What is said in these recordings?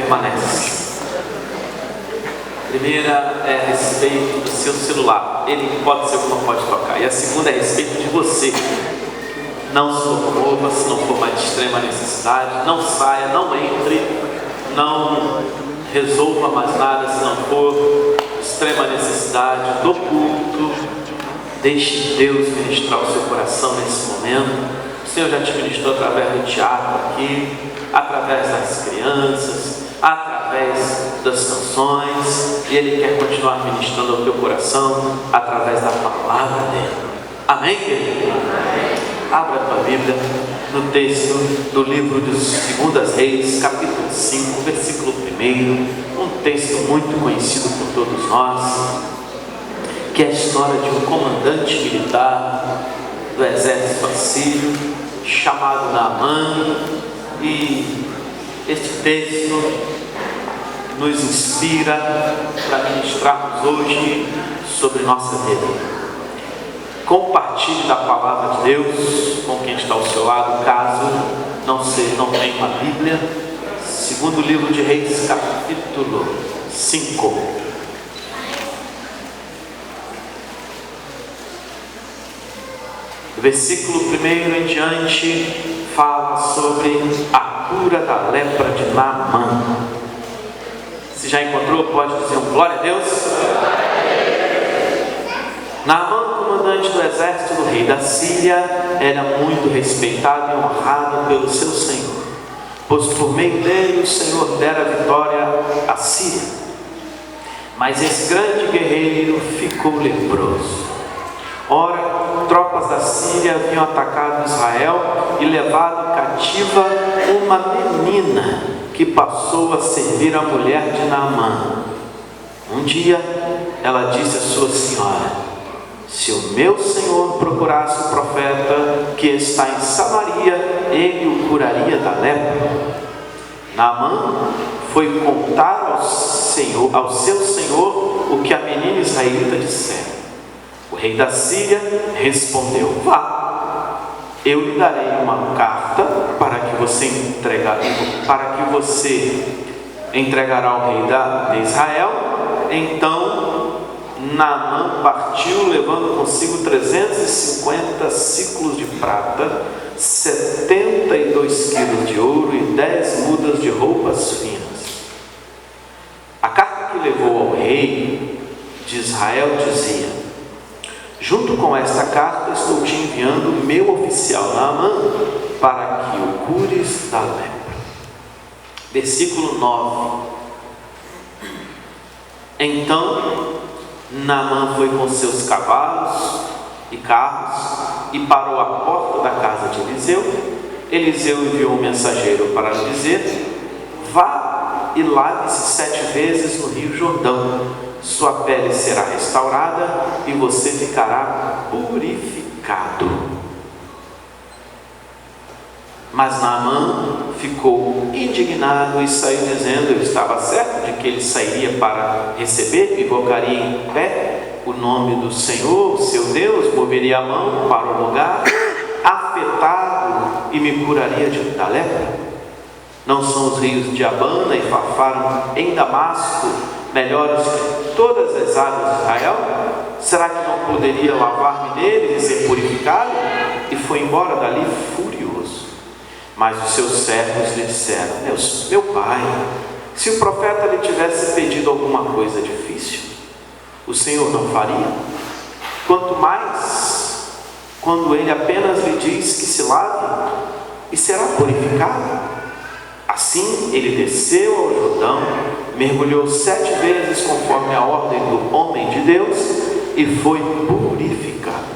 permanece. A primeira é a respeito do seu celular. Ele pode ser ou não pode tocar. E a segunda é a respeito de você. Não se locomova se não for mais de extrema necessidade. Não saia, não entre, não resolva mais nada se não for extrema necessidade do culto. Deixe Deus ministrar o seu coração nesse momento. O Senhor já te ministrou através do teatro aqui, através das crianças, através das canções, e Ele quer continuar ministrando ao teu coração através da palavra dele. Amém, querido? Abra a tua Bíblia no texto do livro de 2 Reis, capítulo 5, versículo 1, um texto muito conhecido por todos nós, que é a história de um comandante militar do exército assírio, chamado Naamã, e este texto nos inspira para ministrarmos hoje sobre nossa vida. Compartilhe da palavra de Deus com quem está ao seu lado, caso não tenha uma Bíblia. Segundo livro de Reis, capítulo 5. Versículo 1 em diante fala sobre a cura da lepra de Naamã. Se já encontrou, pode dizer um glória a Deus. Naamã, comandante do exército do rei da Síria, era muito respeitado e honrado pelo seu senhor, pois por meio dele o Senhor dera vitória à Síria. Mas esse grande guerreiro ficou leproso. Ora, tropas da Síria haviam atacado Israel e levado cativa uma menina que passou a servir a mulher de Naamã. Um dia, ela disse à sua senhora: se o meu senhor procurasse o profeta que está em Samaria, ele o curaria da lepra. Naamã foi contar ao seu senhor o que a menina israelita dissera. O rei da Síria respondeu: vá, eu lhe darei uma carta para que você entregará ao rei de Israel. Então Naamã partiu, levando consigo 350 ciclos de prata, 72 quilos de ouro e 10 mudas de roupas finas. A carta que levou ao rei de Israel dizia: junto com esta carta estou te enviando meu oficial Naamã para que o cures da lepra. Versículo 9. Então Naamã foi com seus cavalos e carros e parou à porta da casa de Eliseu. Eliseu enviou um mensageiro para lhe dizer: vá e lave-se 7 vezes no rio Jordão, sua pele será restaurada e você ficará purificado. Mas Naamã ficou indignado e saiu dizendo: eu estava certo de que ele sairia para receber, invocaria em pé o nome do Senhor, seu Deus, moveria a mão para o lugar afetado e me curaria da lepra. Não são os rios de Abana e Farfar em Damasco melhores que todas as águas de Israel? Será que não poderia lavar-me neles e ser purificado? E foi embora dali furioso. Mas os seus servos lhe disseram: meu pai, se o profeta lhe tivesse pedido alguma coisa difícil, o Senhor não faria? Quanto mais quando ele apenas lhe diz que se lave e será purificado. Assim ele desceu ao Jordão, mergulhou 7 vezes conforme a ordem do homem de Deus e foi purificado.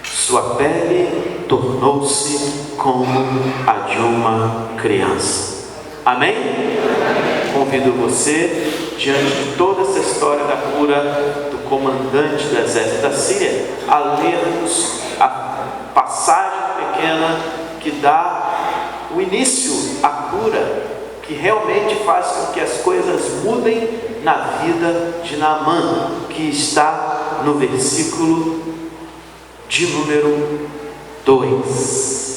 Sua pele tornou-se como a de uma criança. Amém? Convido você, diante de toda essa história da cura do comandante do exército da Síria, a lermos a passagem pequena que dá o início à cura, que realmente faz com que as coisas mudem na vida de Naamã, que está no versículo de número 2.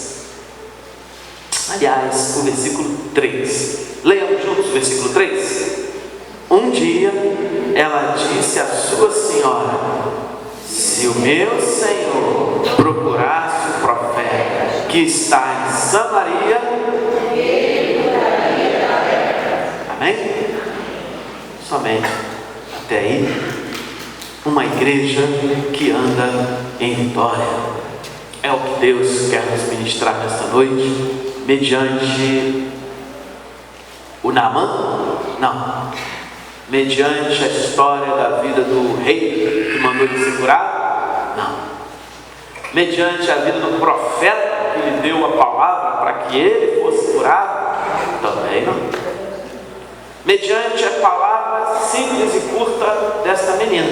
Aliás, o versículo 3. Leiamos juntos o versículo 3. Um dia ela disse à sua senhora: se o meu senhor procurasse o profeta que está em Samaria, amém? Somente até aí, uma igreja que anda em vitória. É o que Deus quer nos ministrar nesta noite, mediante o Naamã? Não. Mediante a história da vida do rei que mandou ele ser curado? Não. Mediante a vida do profeta que lhe deu a palavra para que ele fosse curado? Também não. Mediante a palavra simples e curta desta menina,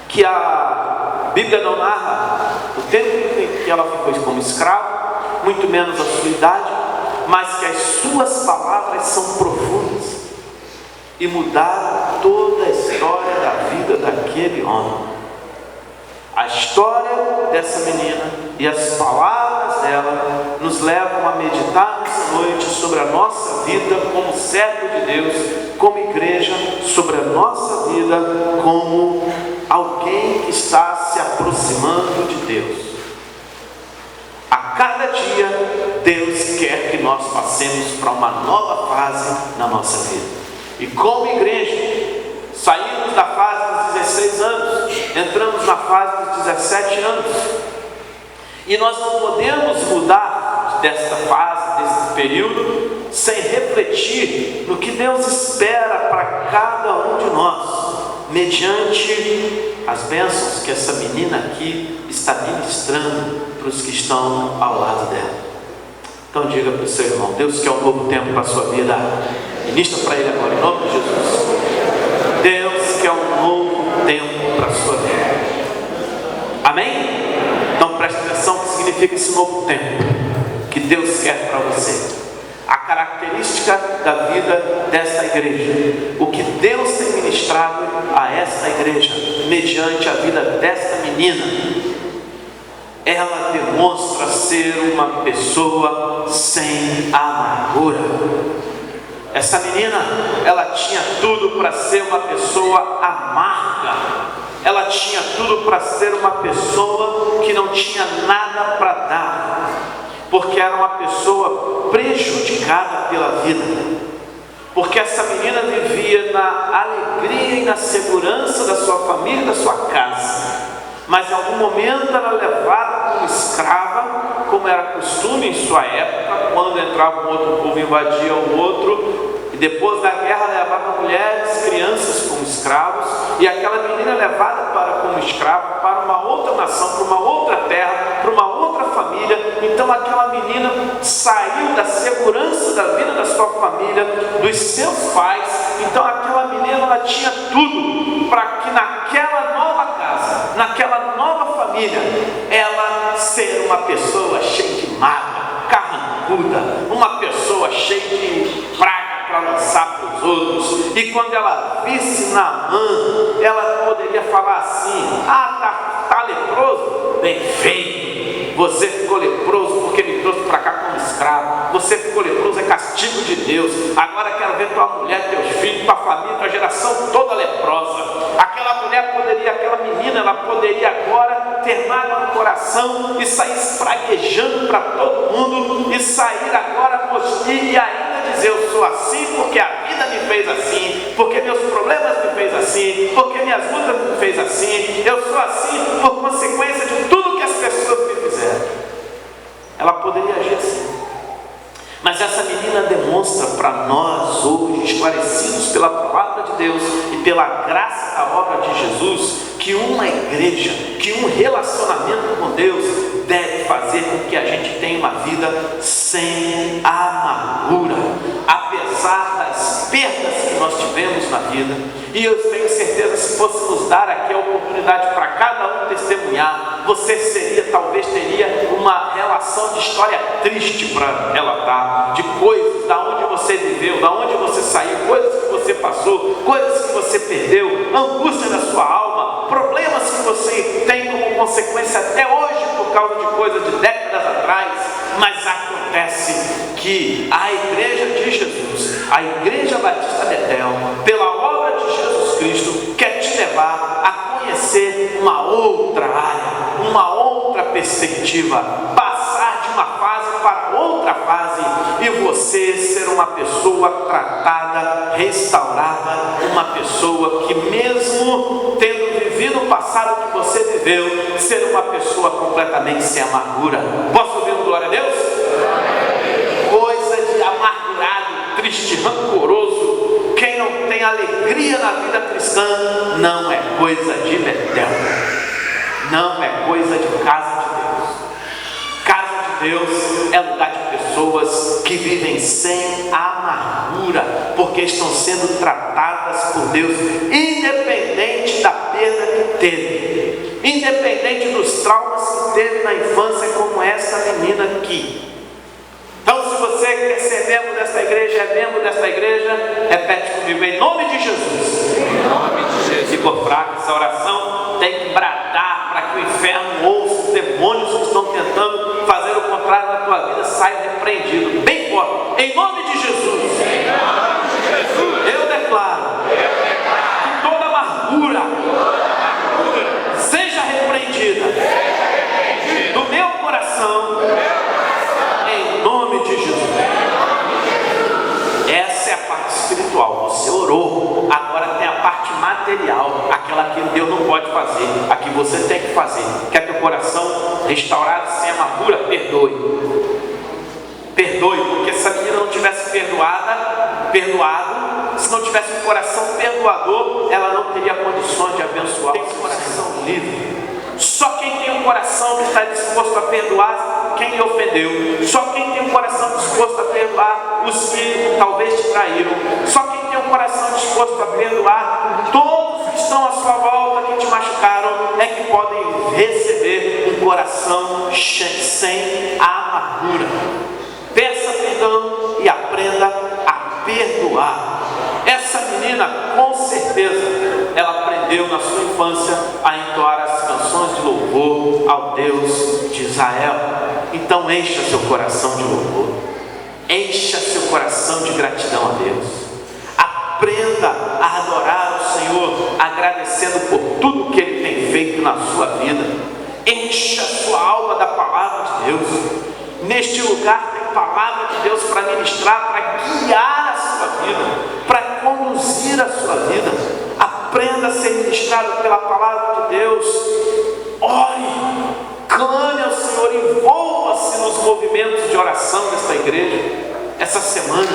que a Bíblia não narra o tempo em que ela ficou como escrava, muito menos a sua idade, mas que as suas palavras são profundas e mudaram toda a história da vida daquele homem. A história dessa menina e as palavras dela nos levam a meditar nessa noite sobre a nossa vida como servo de Deus, como igreja, sobre a nossa vida como alguém que está se aproximando de Deus. A cada dia, Deus quer que nós passemos para uma nova fase na nossa vida. E como igreja, saímos da fase dos 16 anos, entramos na fase dos 17 anos. E nós não podemos mudar desta fase, desse período, sem refletir no que Deus espera para cada um de nós, mediante as bênçãos que essa menina aqui está ministrando para os que estão ao lado dela. Então diga para o seu irmão: Deus quer um novo tempo para a sua vida. Ministra para ele agora, em nome de Jesus. Deus quer um novo tempo para a sua vida. Amém? Então preste atenção no que significa esse novo tempo que Deus quer para você. A característica da vida desta igreja, o que Deus tem ministrado a esta igreja, mediante a vida desta menina. Ela demonstra ser uma pessoa sem amargura. Essa menina, ela tinha tudo para ser uma pessoa amarga. Ela tinha tudo para ser uma pessoa que não tinha nada para dar, porque era uma pessoa prejudicada pela vida. Porque essa menina vivia na alegria e na segurança da sua família e da sua casa. Mas em algum momento ela era levada como escrava, como era costume em sua época, quando entrava um outro povo e invadia o outro, e depois da guerra levava mulheres, crianças como escravos, e aquela menina levada como escrava para uma outra nação, para uma outra terra, para uma outra família. Então aquela menina saiu da segurança da vida da sua família, dos seus pais. Então aquela menina, ela tinha tudo para que naquela nova casa, naquela nova família, ela ser uma pessoa cheia de mágoa, carrancuda, uma pessoa cheia de praga para lançar para os outros. E quando ela visse Naamã, ela poderia falar assim: tá leproso? Bem feito. Você ficou leproso porque me trouxe para cá como escravo. Você ficou leproso, é castigo de Deus. Agora quero ver tua mulher, teus filhos, tua família, tua geração toda leprosa. Aquela mulher poderia, aquela menina, ela poderia agora ter mágoa no coração e sair espraguejando para todo mundo, e sair agora e ainda dizer: eu sou assim porque a vida me fez assim, porque meus problemas me fez assim, porque minhas lutas me fez assim, eu sou assim por consequência de tudo que as pessoas me fizeram. Ela poderia agir assim. Mas essa menina demonstra para nós hoje, esclarecidos pela palavra de Deus e pela graça da obra de Jesus, que uma igreja, que um relacionamento com Deus deve fazer com que a gente tenha uma vida sem amargura, apesar das perdas que nós tivemos na vida. E eu tenho certeza que se fôssemos dar aqui a oportunidade para cada um testemunhar, você talvez teria uma relação de história triste para relatar, de coisas, da onde você viveu, da onde você saiu, coisas que você passou, coisas que você perdeu, angústia da sua alma, problemas que você tem como consequência até hoje por causa de coisas de décadas atrás, mas acontece que a igreja de Jesus, a Igreja Batista Betel, pela obra de Jesus Cristo, quer te levar a conhecer uma outra área, uma outra perspectiva, passar de uma fase para outra fase e você ser uma pessoa tratada, restaurada, uma pessoa que mesmo tendo vivido o passado que você viveu, ser uma pessoa completamente sem amargura. Posso ouvir um glória a Deus? Coisa de amargurado, triste, rancoroso, quem não tem alegria na vida cristã, não é coisa de Betel, não é coisa de casa de Deus. Casa de Deus é lugar de pessoas que vivem sem amargura, porque estão sendo tratadas por Deus, independente da perda que teve, independente dos traumas que teve na infância, como essa menina aqui. Então, se você quer ser membro desta igreja, é membro desta igreja, repete comigo, em nome de Jesus. Em nome de Jesus. Se for fraca essa oração, tem que bradar para que o inferno ouça, os demônios que estão tentando fazer o contrário na tua vida saiam repreendidos. Bem forte, em nome de Jesus. Em nome de Jesus. Eu declaro que toda amargura seja repreendida do meu coração. Em nome de Jesus. Essa é a parte espiritual. Você orou, agora tem a parte material, aquela que Deus não pode fazer, a que você tem que fazer. Quer teu coração restaurado sem amargura? Perdoe. Perdoe, porque se a menina não tivesse perdoado, se não tivesse um coração perdoador, ela não teria condições de abençoar. Tem um coração livre. Só quem tem um coração que está disposto a perdoar quem lhe ofendeu, só quem tem um coração disposto a perdoar os que talvez te traíram, só quem tem um coração disposto a perdoar todos que estão à sua volta, que te machucaram, é que podem receber um coração sem amargura. Peça perdão e aprenda a perdoar. Essa menina, com certeza, ela aprendeu na sua infância a entoar as canções de louvor ao Deus de Israel. Então encha seu coração de louvor, encha seu coração de gratidão a Deus. Aprenda a adorar o Senhor, agradecendo por tudo que Ele tem feito na sua vida. Encha sua alma da palavra de Deus. Neste lugar tem palavra de Deus para ministrar, para guiar a sua vida, para conduzir a sua vida. Aprenda a ser ministrado pela palavra de Deus. Ore, clame ao Senhor, envolva-se nos movimentos de oração desta igreja. Essa semana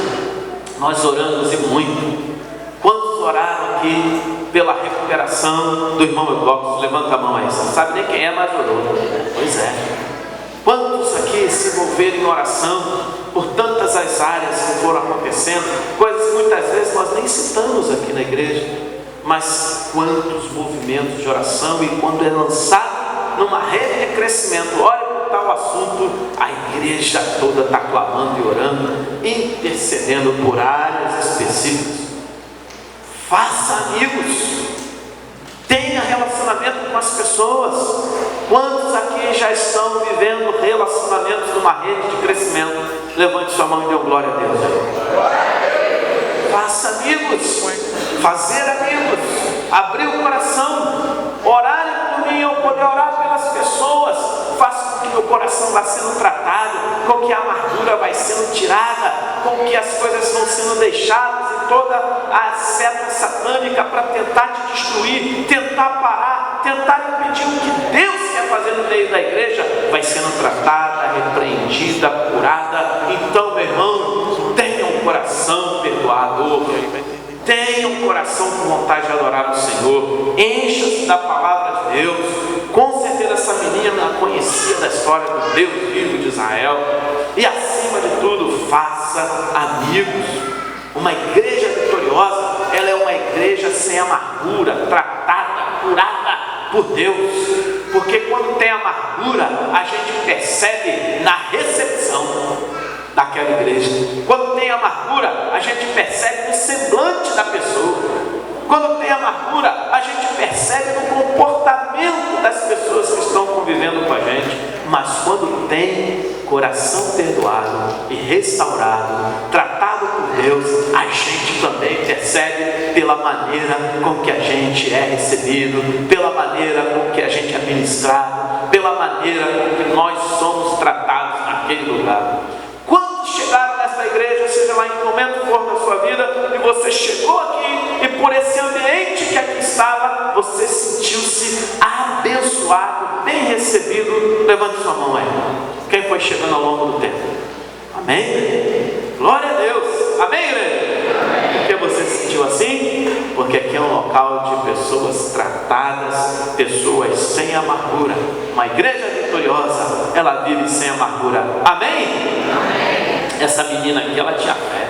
nós oramos e muito. Quantos oraram aqui pela recuperação do irmão Eudóxio? Levanta a mão aí, você não sabe nem quem é, mas orou. Pois é. Quantos aqui se envolveram em oração por tantas as áreas que foram acontecendo, coisas que muitas vezes nós nem citamos aqui na igreja, mas quantos movimentos de oração, e quando é lançado numa rede de crescimento, olha por tal assunto, a igreja toda está clamando e orando, intercedendo por áreas específicas. Faça amigos, tenha relacionamento com as pessoas. Quantos aqui já estão vivendo relacionamentos numa rede de crescimento? Levante sua mão e dê glória a Deus. Faça amigos, fazer amigos, abrir o coração, orar por mim, eu poder orar pelas pessoas, faça com que meu coração vá sendo tratado, com que a amargura vai sendo tirada, com que as coisas vão sendo deixadas e toda a seta satânica para tentar te destruir, tentar parar, tentar impedir o que Deus quer fazer no meio da igreja, vai sendo tratada, repreendida, curada. Então, meu irmão, tenha um coração perdoador, tenha um coração com vontade de adorar o Senhor, encha-se da palavra de Deus. Com certeza essa menina conhecia da história do Deus vivo de Israel. E acima de tudo, faça amigos. Uma igreja vitoriosa, ela é uma igreja sem amargura, tratada, curada por Deus. Porque quando tem amargura, a gente percebe na recepção daquela igreja. Quando tem amargura, a gente percebe no semblante da pessoa. Quando tem amargura, a gente percebe no comportamento das pessoas que estão convivendo com a gente. mas quando tem coração perdoado e restaurado, tratado por Deus, a gente também percebe pela maneira com que a gente é recebido, pela maneira com que a gente é ministrado, pela maneira com que nós somos tratados naquele lugar. Quando chegaram nessa igreja, seja lá em que momento for da sua vida, e você chegou aqui, e por esse ambiente que aqui estava, você sentiu-se abençoado, bem recebido, levante sua mão aí. Quem foi chegando ao longo do tempo? Amém? Glória a Deus. Amém, igreja? Por que você se sentiu assim? Porque aqui é um local de pessoas tratadas, pessoas sem amargura. Uma igreja vitoriosa, ela vive sem amargura. Amém? Amém. Essa menina aqui, ela tinha fé.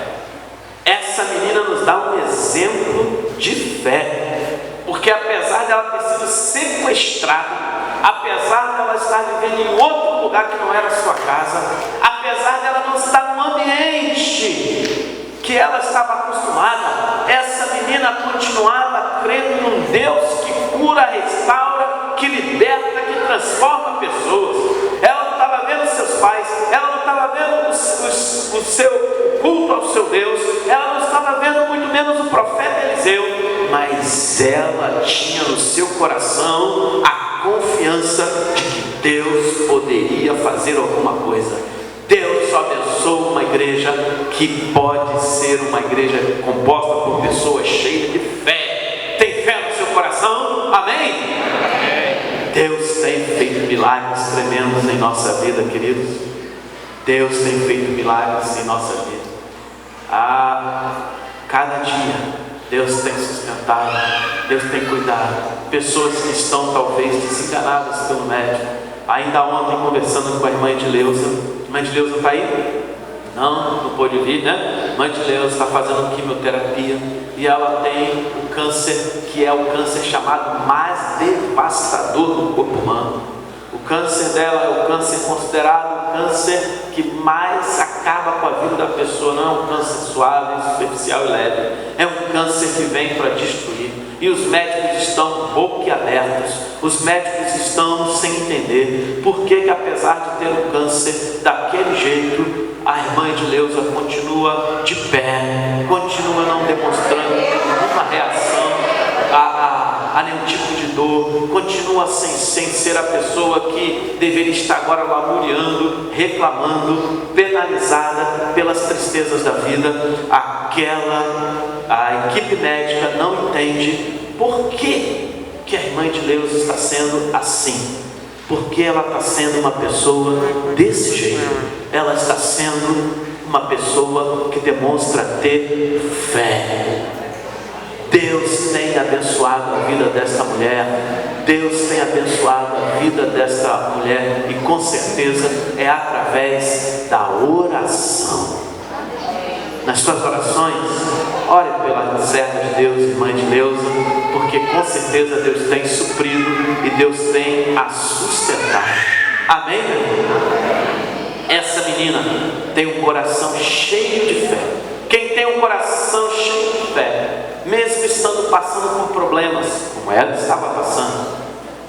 Essa menina nos dá um exemplo de fé, porque apesar dela ter sido sequestrada, apesar dela estar vivendo em outro lugar que não era a sua casa, apesar dela não estar num ambiente que ela estava acostumada, essa menina continuava crendo num Deus que cura, restaura, que liberta, que transforma pessoas. Ela não estava vendo seus pais, ela não estava vendo o seu culto ao seu Deus, ela não estava vendo muito menos o profeta Eliseu, mas ela tinha no seu coração a confiança de que Deus poderia fazer alguma coisa. Deus só abençoa uma igreja que pode ser uma igreja composta por pessoas cheias de fé. Tem fé no seu coração? Amém? Deus tem feito milagres tremendos em nossa vida, queridos. Deus tem feito milagres em nossa vida. Cada dia Deus tem sustentado, Deus tem cuidado. Pessoas que estão talvez desenganadas pelo médico. Ainda ontem, conversando com a irmã Edileuza. Irmã Edileuza está aí? Não pôde vir, né? Irmã Edileuza está fazendo quimioterapia e ela tem o câncer, que é o câncer chamado mais devastador do corpo humano. O câncer dela é o câncer considerado o câncer que mais acaba com a vida da pessoa. Não é um câncer suave, superficial e leve. É um câncer que vem para destruir. E os médicos estão boquiabertos. Os médicos estão sem entender por que apesar de ter um câncer daquele jeito, a irmã Edileuza continua de pé, continua não demonstrando nenhuma reação a nenhum tipo de dor, continua sem ser a pessoa que deveria estar agora lamuriando, reclamando, penalizada pelas tristezas da vida. A equipe médica não entende por que a irmã Edileuza está sendo assim. Porque ela está sendo uma pessoa desse jeito. Ela está sendo uma pessoa que demonstra ter fé. Deus tem abençoado a vida desta mulher. Deus tem abençoado a vida desta mulher. E com certeza é através da oração. Nas suas orações, ore pela serva de Deus, irmã Edileuza, porque com certeza Deus tem suprido e Deus tem a sustentar. Amém, meu irmão? Essa menina tem um coração cheio de fé. Quem tem um coração cheio de fé, mesmo estando passando por problemas, como ela estava passando,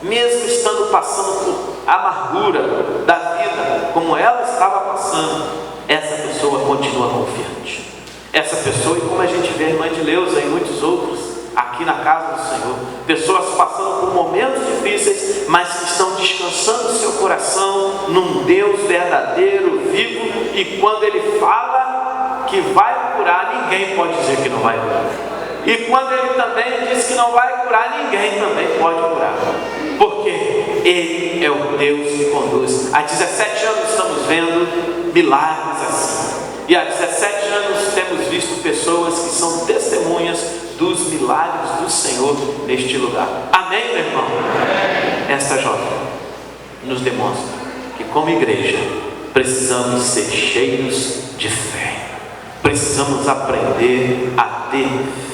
mesmo estando passando por amargura da vida, como ela estava passando, essa pessoa continua confiante. Essa pessoa, e como a gente vê a irmã Edileuza e muitos outros aqui na casa do Senhor, pessoas passando por momentos difíceis, mas que estão descansando seu coração num Deus verdadeiro, vivo, e quando Ele fala que vai curar, ninguém pode dizer que não vai curar. E quando Ele também diz que não vai curar, ninguém também pode curar. Porque Ele é o Deus que conduz. Há 17 anos estamos vendo milagres assim. E há 17 anos temos visto pessoas que são testemunhas dos milagres do Senhor neste lugar. Amém, meu irmão? Esta jovem nos demonstra que como igreja precisamos ser cheios de fé. Precisamos aprender a ter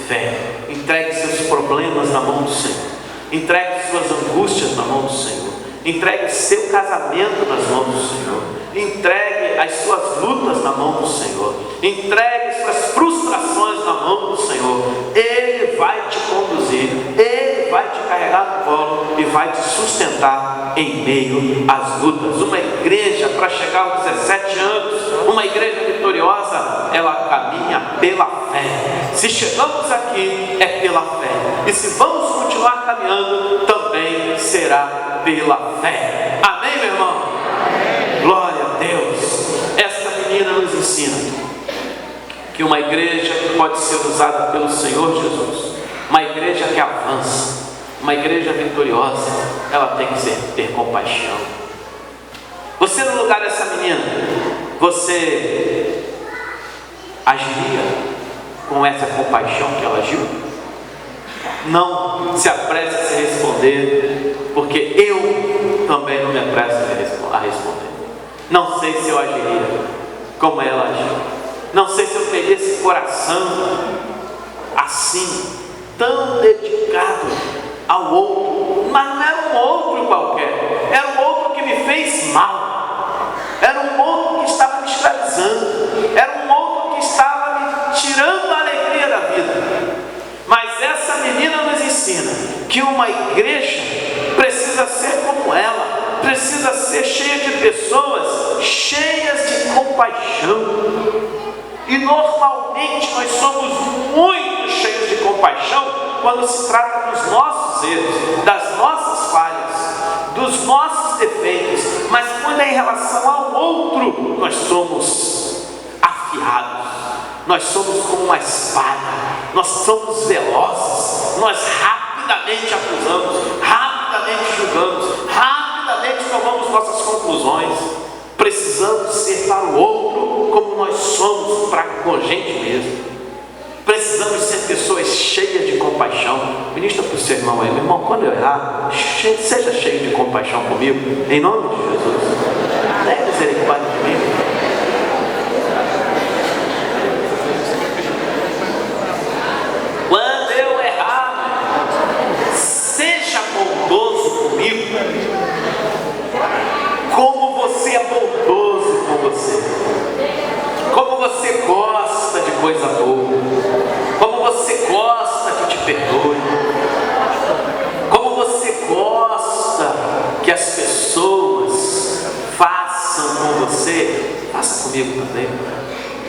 fé. Entregue seus problemas na mão do Senhor. Entregue suas angústias na mão do Senhor. Entregue seu casamento nas mãos do Senhor. Entregue as suas lutas na mão do Senhor. Entregue suas frustrações na mão do Senhor. Ele vai te conduzir. Ele vai te carregar no colo e vai te sustentar em meio às lutas. Uma igreja, para chegar aos 17 anos, uma igreja vitoriosa, ela caminha pela fé. Se chegamos aqui, é pela fé. E se vamos continuar caminhando, também será pela fé. Amém, meu irmão? Amém. Glória a Deus. Esta menina nos ensina que uma igreja que pode ser usada pelo Senhor Jesus, uma igreja que avança, uma igreja vitoriosa, ela tem que ter compaixão. Você, no lugar dessa menina, você agiria com essa compaixão que ela agiu? Não se apresse a se responder, porque eu também não me apresso a responder. Não sei se eu agiria como ela agiu. Não sei se eu teria esse coração assim, tão dedicado ao outro. Mas não era um outro qualquer, era um outro que me fez mal, era um outro que estava me escravizando, era um outro que estava me tirando a alegria da vida. Mas essa menina nos ensina que uma igreja precisa ser como ela, precisa ser cheia de pessoas cheias de compaixão. E normalmente nós somos muito cheios de compaixão quando se trata dos nossos erros, das nossas falhas, dos nossos defeitos. Mas quando é em relação ao outro, nós somos afiados, nós somos como uma espada, nós somos velozes, nós rapidamente acusamos, rapidamente julgamos, rapidamente tomamos nossas conclusões. Precisamos ser para o outro como nós somos para com a gente mesmo. Precisamos ser pessoas cheias de compaixão. Ministra para o seu irmão aí, meu irmão, quando eu errar, seja cheio de compaixão comigo, em nome de Jesus. Tenha misericórdia de mim. Quando eu errar, seja bondoso comigo, como você é bondoso com você, como você gosta de coisa boa, como você gosta que te perdoe, como você gosta que as pessoas façam com você, faça comigo também.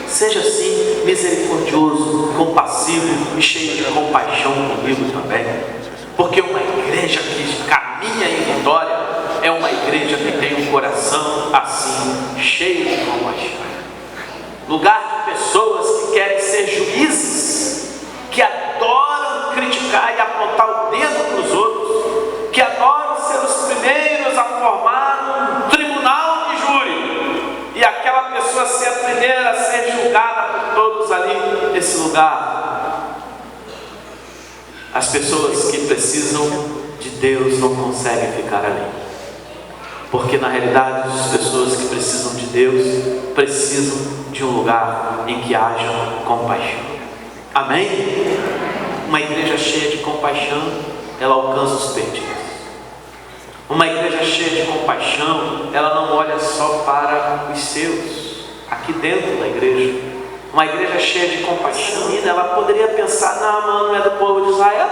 Seja assim misericordioso, compassivo e cheio de compaixão comigo também, porque uma igreja que caminha em vitória é uma igreja que tem um coração assim, cheio de compaixão. Lugar de pessoas que querem ser juízes, que adoram criticar e apontar o dedo para os outros, que adoram ser os primeiros a formar um tribunal de júri, e aquela pessoa ser a primeira a ser julgada por todos ali nesse lugar. As pessoas que precisam de Deus não conseguem ficar ali. Porque na realidade as pessoas que precisam de Deus precisam de um lugar em que haja compaixão. Amém? Uma igreja cheia de compaixão, ela alcança os perdidos. Uma igreja cheia de compaixão, ela não olha só para os seus, aqui dentro da igreja. Uma igreja cheia de compaixão, ela poderia pensar, não é do povo de Israel,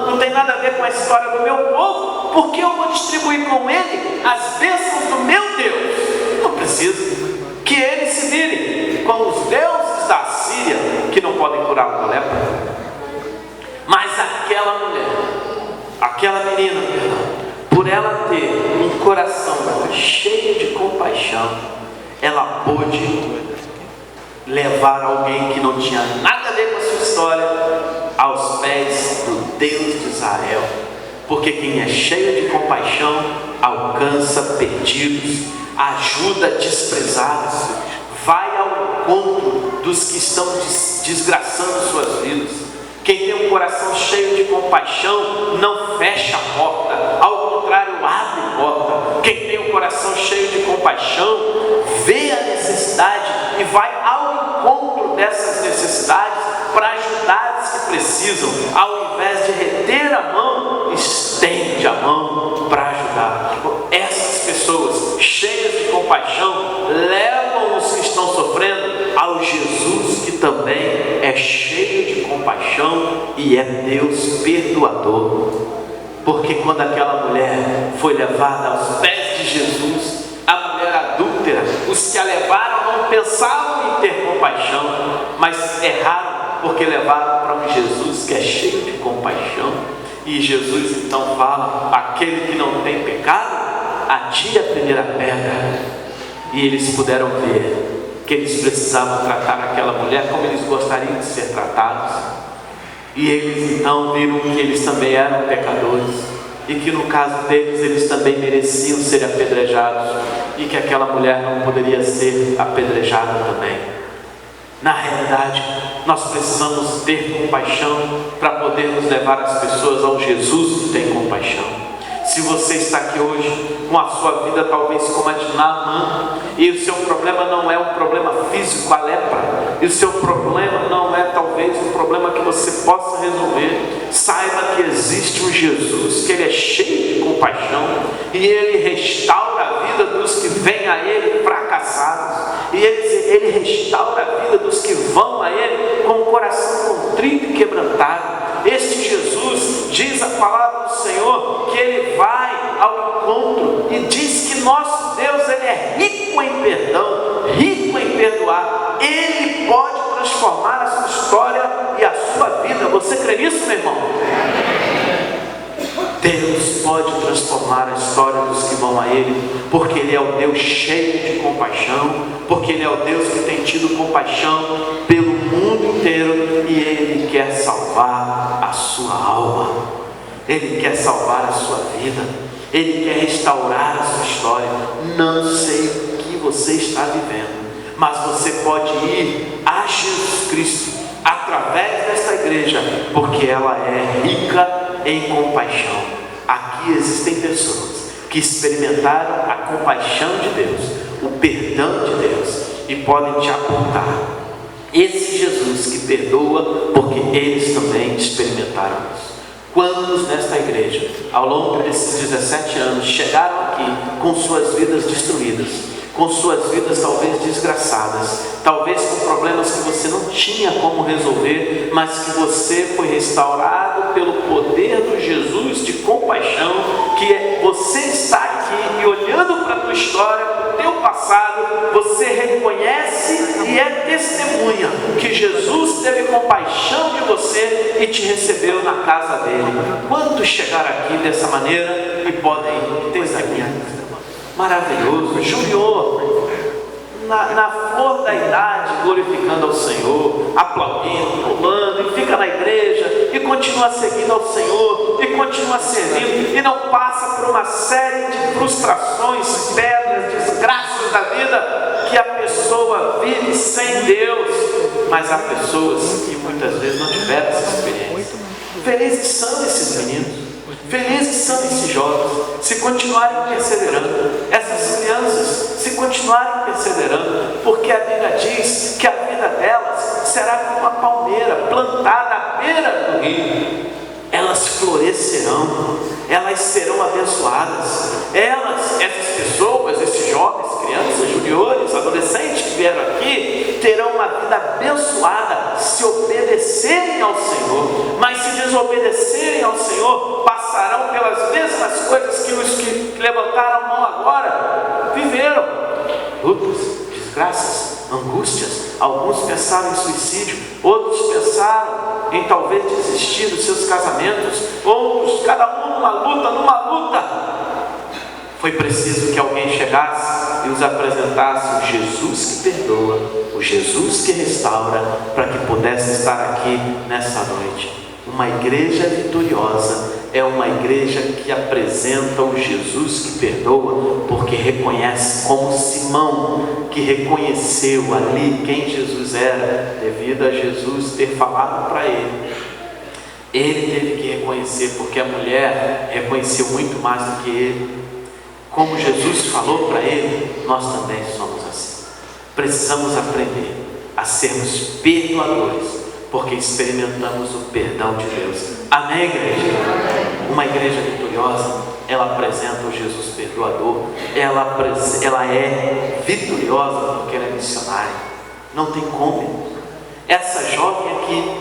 não tem nada a ver com a história do meu povo, porque eu vou distribuir com ele as bênçãos do meu Deus. Não precisa. Que eles se virem com os deuses da Síria, que não podem curar a lepra. Mas aquela mulher, aquela menina, por ela ter um coração cheio de compaixão, ela pôde levar alguém que não tinha nada a ver com a sua história aos pés do Deus de Israel. Porque quem é cheio de compaixão alcança perdidos, ajuda desprezados, vai ao encontro dos que estão desgraçando suas vidas. Quem tem um coração cheio de compaixão não fecha a porta, ao contrário, abre a porta. Quem tem um coração cheio de compaixão vê a necessidade e vai ao encontro dessas necessidades para ajudar os que precisam. Ao invés de reter a mão, estende a mão para ajudar. Essas pessoas cheias de compaixão levam os que estão sofrendo ao Jesus que também é cheio de compaixão e é Deus perdoador. Porque quando aquela mulher foi levada aos pés de Jesus, a mulher adúltera, os que a levaram não pensavam em ter compaixão, mas erraram porque levaram para um Jesus que é cheio de compaixão. E Jesus então fala: aquele que não tem pecado, atire a primeira pedra. E eles puderam ver que eles precisavam tratar aquela mulher como eles gostariam de ser tratados. E eles então viram que eles também eram pecadores, e que no caso deles, eles também mereciam ser apedrejados, e que aquela mulher não poderia ser apedrejada também. Na realidade, nós precisamos ter compaixão para podermos levar as pessoas ao Jesus que tem compaixão. Se você está aqui hoje com a sua vida talvez como a de Naamã, e o seu problema não é um problema físico, a lepra, e o seu problema não é talvez um problema que você possa resolver, saiba que existe um Jesus, que Ele é cheio de compaixão, e Ele restaura a vida dos que vêm a Ele fracassados, e Ele restaura a vida dos que vão a Ele com o coração contrito e quebrantado. Este Jesus, diz a palavra do Senhor, que Ele vai ao encontro e diz que nosso Deus, Ele é rico em perdão, rico em perdoar. Ele pode transformar a sua história e a sua vida. Você crê nisso, meu irmão? Deus pode transformar a história dos que vão a Ele, porque Ele é o Deus cheio de compaixão, porque Ele é o Deus que tem tido compaixão pelo mundo inteiro, e Ele quer salvar a sua alma, Ele quer salvar a sua vida, Ele quer restaurar a sua história. Não sei o que você está vivendo, mas você pode ir a Jesus Cristo através desta igreja, porque ela é rica em compaixão. Aqui existem pessoas que experimentaram a compaixão de Deus, o perdão de Deus, e podem te apontar esse Jesus que perdoa, porque eles também experimentaram isso. Quantos nesta igreja, ao longo desses 17 anos, chegaram aqui com suas vidas destruídas, com suas vidas talvez desgraçadas, talvez com problemas que você não tinha como resolver, mas que você foi restaurado pelo poder do Jesus de compaixão, que você está aqui e olhando para a tua história, para o teu passado, você reconhece e é testemunha que Jesus teve compaixão de você e te recebeu na casa dele. Quantos chegaram aqui dessa maneira e podem ter aqui? Maravilhoso, Júnior, na flor da idade, glorificando ao Senhor, aplaudindo, pulando, e fica na igreja, e continua seguindo ao Senhor, e continua servindo, e não passa por uma série de frustrações, pedras, desgraças da vida, que a pessoa vive sem Deus. Mas há pessoas que muitas vezes não tiveram essa experiência. Felizes são esses meninos, felizes são esses jovens, se continuarem perseverando, essas crianças, se continuarem perseverando, porque a Bíblia diz que a vida delas será como uma palmeira plantada à beira do rio. Elas florescerão, elas serão abençoadas. Essas pessoas, esses jovens, crianças, juniores, adolescentes que vieram aqui, terão uma vida abençoada se obedecerem ao Senhor. Mas se desobedecerem ao Senhor, passarão pelas mesmas coisas que os que levantaram a mão agora viveram: lutas, desgraças, angústias. Alguns pensaram em suicídio, outros pensaram em talvez desistir dos seus casamentos, outros, cada um numa luta. Foi preciso que alguém chegasse e os apresentasse o Jesus que perdoa, o Jesus que restaura, para que pudesse estar aqui nessa noite. Uma igreja vitoriosa é uma igreja que apresenta o Jesus que perdoa, porque reconhece, como Simão, que reconheceu ali quem Jesus era, devido a Jesus ter falado para ele. Ele teve que reconhecer, porque a mulher reconheceu muito mais do que ele. Como Jesus falou para ele, nós também somos assim. Precisamos aprender a sermos perdoadores, porque experimentamos o perdão de Deus. Amém, igreja? Uma igreja vitoriosa, ela apresenta o Jesus perdoador. Ela é vitoriosa porque ela é missionária. Não tem como. Essa jovem aqui,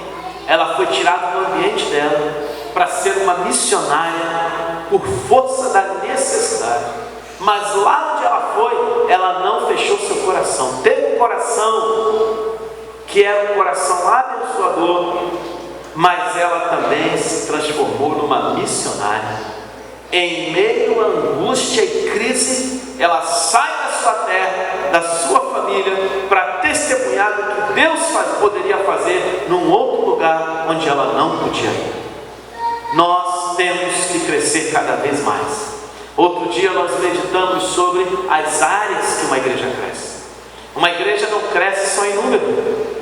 ela foi tirada do ambiente dela, para ser uma missionária por força da necessidade. Mas lá onde ela foi, ela não fechou seu coração. Teve um coração que era um coração abençoador, mas ela também se transformou numa missionária. Em meio à angústia e crise, ela sai da sua terra, da sua família, para testemunhar do que Deus poderia fazer num outro lugar onde ela não podia ir. Nós temos que crescer cada vez mais. Outro dia nós meditamos sobre as áreas que uma igreja cresce. Uma igreja não cresce só em número.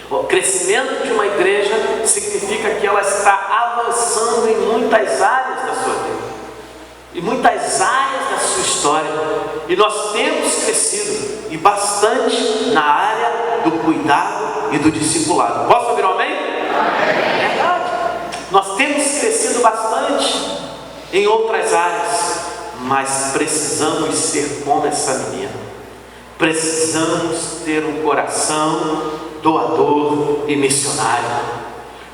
O crescimento de uma igreja significa que ela está avançando em muitas áreas da sua vida, em muitas áreas da sua história. E nós temos crescido, e bastante, na área do cuidado e do discipulado. Posso ouvir um amém? É verdade. Nós temos crescido bastante em outras áreas, mas precisamos ser como essa menina. Precisamos ter um coração doador e missionário,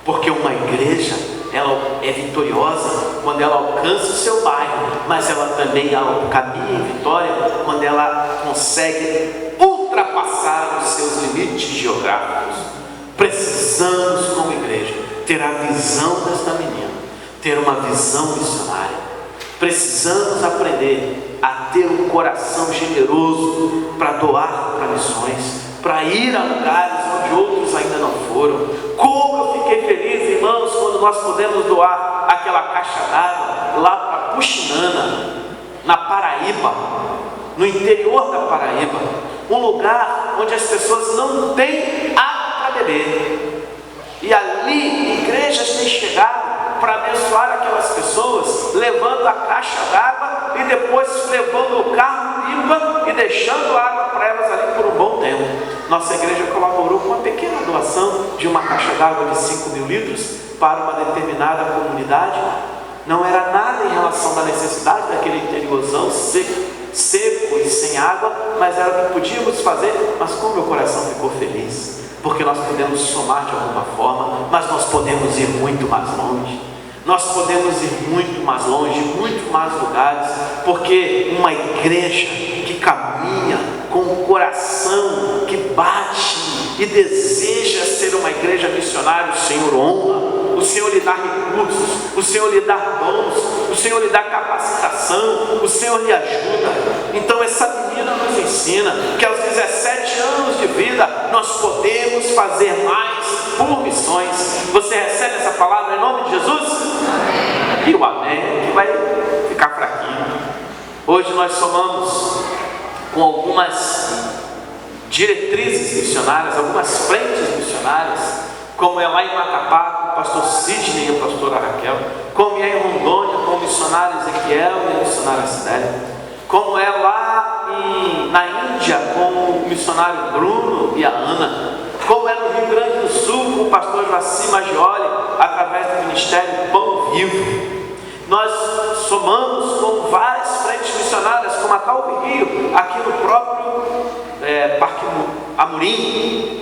porque uma igreja, ela é vitoriosa quando ela alcança o seu bairro, mas ela também caminha em vitória quando ela consegue ultrapassar os seus limites geográficos. Precisamos, como igreja, ter a visão desta menina, ter uma visão missionária. Precisamos aprender a ter um coração generoso para doar para missões, para ir a lugares onde outros ainda não foram. Como eu fiquei feliz, irmãos, quando nós pudemos doar aquela caixa d'água lá para Puxinana, na Paraíba, no interior da Paraíba, um lugar onde as pessoas não têm água para beber. E ali igrejas têm chegado para abençoar aquelas pessoas, levando a caixa d'água e depois levando o carro-pipa e deixando água para elas ali por um bom tempo. Nossa igreja colaborou com uma pequena doação de uma caixa d'água de 5.000 litros para uma determinada comunidade. Não era nada em relação à necessidade daquele interiorzão seco e sem água, mas era o que podíamos fazer. Mas como meu coração ficou feliz, porque nós podemos somar de alguma forma, mas nós podemos ir muito mais longe. Nós podemos ir muito mais longe, muito mais lugares, porque uma igreja que caminha com um coração que bate e deseja ser uma igreja missionária, o Senhor honra. O Senhor lhe dá recursos, o Senhor lhe dá dons, o Senhor lhe dá capacitação, o Senhor lhe ajuda. Então essa menina nos ensina que aos 17 anos de vida nós podemos fazer mais por missões. Você recebe essa palavra em nome de Jesus? E o amém que vai ficar fraquinho. Hoje nós somamos com algumas diretrizes missionárias, algumas frentes missionárias, como é lá em Macapá com o pastor Sidney e a pastora Raquel, como é em Rondônia com o missionário Ezequiel e a missionária Cidélia, como é lá na Índia com o missionário Bruno e a Ana, como é no Rio Grande do Sul com o pastor Joaci Maggioli, através do ministério Pão Vivo. Nós somamos com várias frentes missionárias, como a Calve Rio, aqui no próprio Parque Amorim.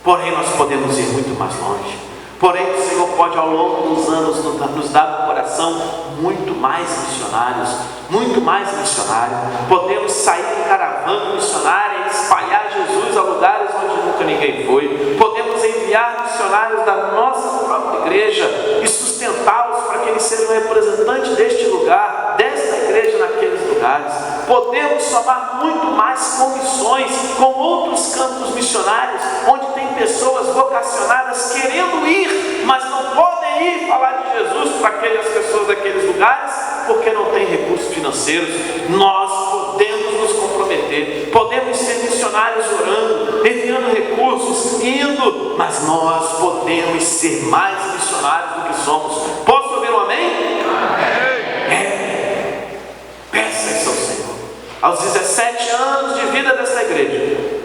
Porém, nós podemos ir muito mais longe. Porém, o Senhor pode ao longo dos anos nos dar um coração muito mais missionários, muito mais missionário. Podemos sair em caravana missionária e espalhar Jesus a lugares onde nunca ninguém foi. Podemos enviar missionários da nossa própria igreja e sustentá-los para que eles sejam representantes deste lugar, desta igreja naqueles lugares. Podemos somar muito mais com missões, com outros campos missionários, onde tem pessoas vocacionadas querendo ir, mas não podem ir falar de Jesus para aquelas pessoas daqueles lugares, porque não tem recursos financeiros. Nós podemos nos comprometer, podemos ser missionários orando, enviando recursos, indo, mas nós podemos ser mais missionários do que somos. Posso ouvir um amém? Peça isso ao Senhor. Aos 17 anos de vida desta igreja,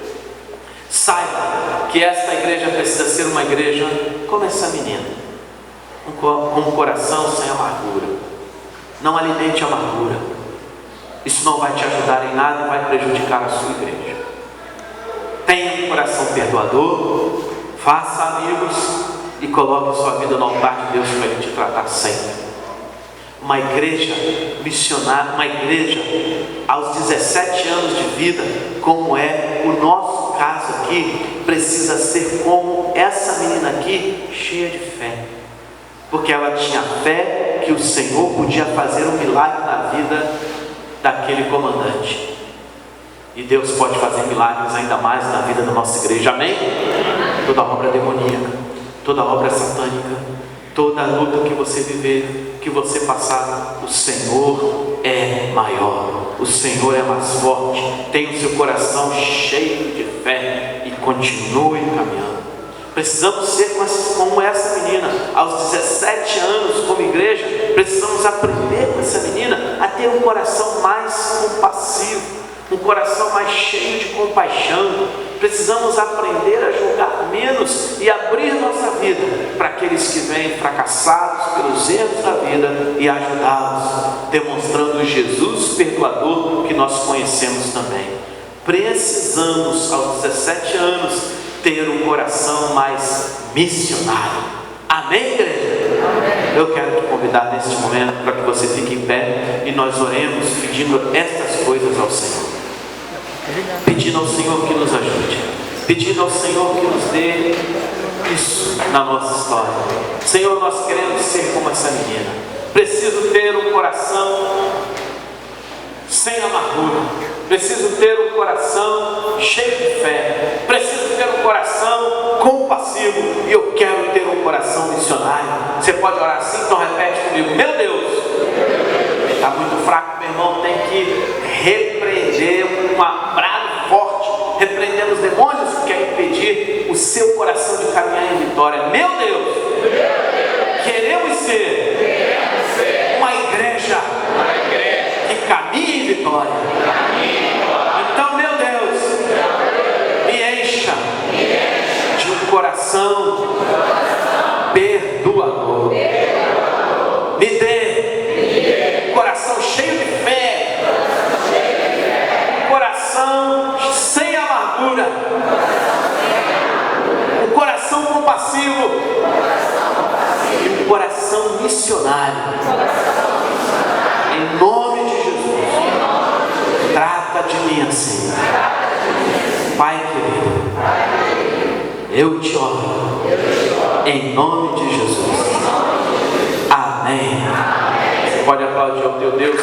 saiba que esta igreja precisa ser uma igreja como essa menina, com um coração sem amargura. Não alimente a amargura. Isso não vai te ajudar em nada e vai prejudicar a sua igreja. Tenha um coração perdoador, faça amigos, e coloque sua vida no altar de Deus para Ele te tratar sempre. Uma igreja missionária, uma igreja aos 17 anos de vida, como é o nosso caso aqui, precisa ser como essa menina aqui, cheia de fé. Porque ela tinha fé que o Senhor podia fazer um milagre na vida daquele comandante. E Deus pode fazer milagres ainda mais na vida da nossa igreja, amém? Toda obra demoníaca, toda obra satânica, toda luta que você viver, que você passar, o Senhor é maior, o Senhor é mais forte. Tenha o seu coração cheio de fé e continue caminhando. Precisamos ser como essa menina, aos 17 anos, como igreja, precisamos aprender com essa menina a ter um coração mais compassivo, um coração mais cheio de compaixão. Precisamos aprender a julgar menos e abrir nossa vida para aqueles que vêm fracassados pelos erros da vida e ajudá-los, demonstrando o Jesus perdoador que nós conhecemos também. Precisamos, aos 17 anos, ter um coração mais missionário. Amém, igreja? Amém. Eu quero te convidar neste momento para que você fique em pé e nós oremos pedindo estas coisas ao Senhor. Pedindo ao Senhor que nos ajude, pedindo ao Senhor que nos dê isso na nossa história. Senhor, nós queremos ser como essa menina. Preciso ter um coração sem amargura, preciso ter um coração cheio de fé, preciso ter um coração compassivo, e eu quero ter um coração missionário. Você pode orar assim? Então repete comigo: meu Deus, está muito fraco, meu irmão, tem que repreender uma brado forte, repreender os demônios que querem impedir o seu coração de caminhar em vitória. Meu Deus, queremos ser uma igreja que caminha em vitória. Então, meu Deus, me encha de um coração perdoador. Me dê um coração cheio de fé, um coração sem amargura, um coração compassivo e um coração missionário. Em nome de Jesus, trata de mim assim. Pai querido, eu te oro em nome de Jesus. Amém. Você pode aplaudir ao teu Deus.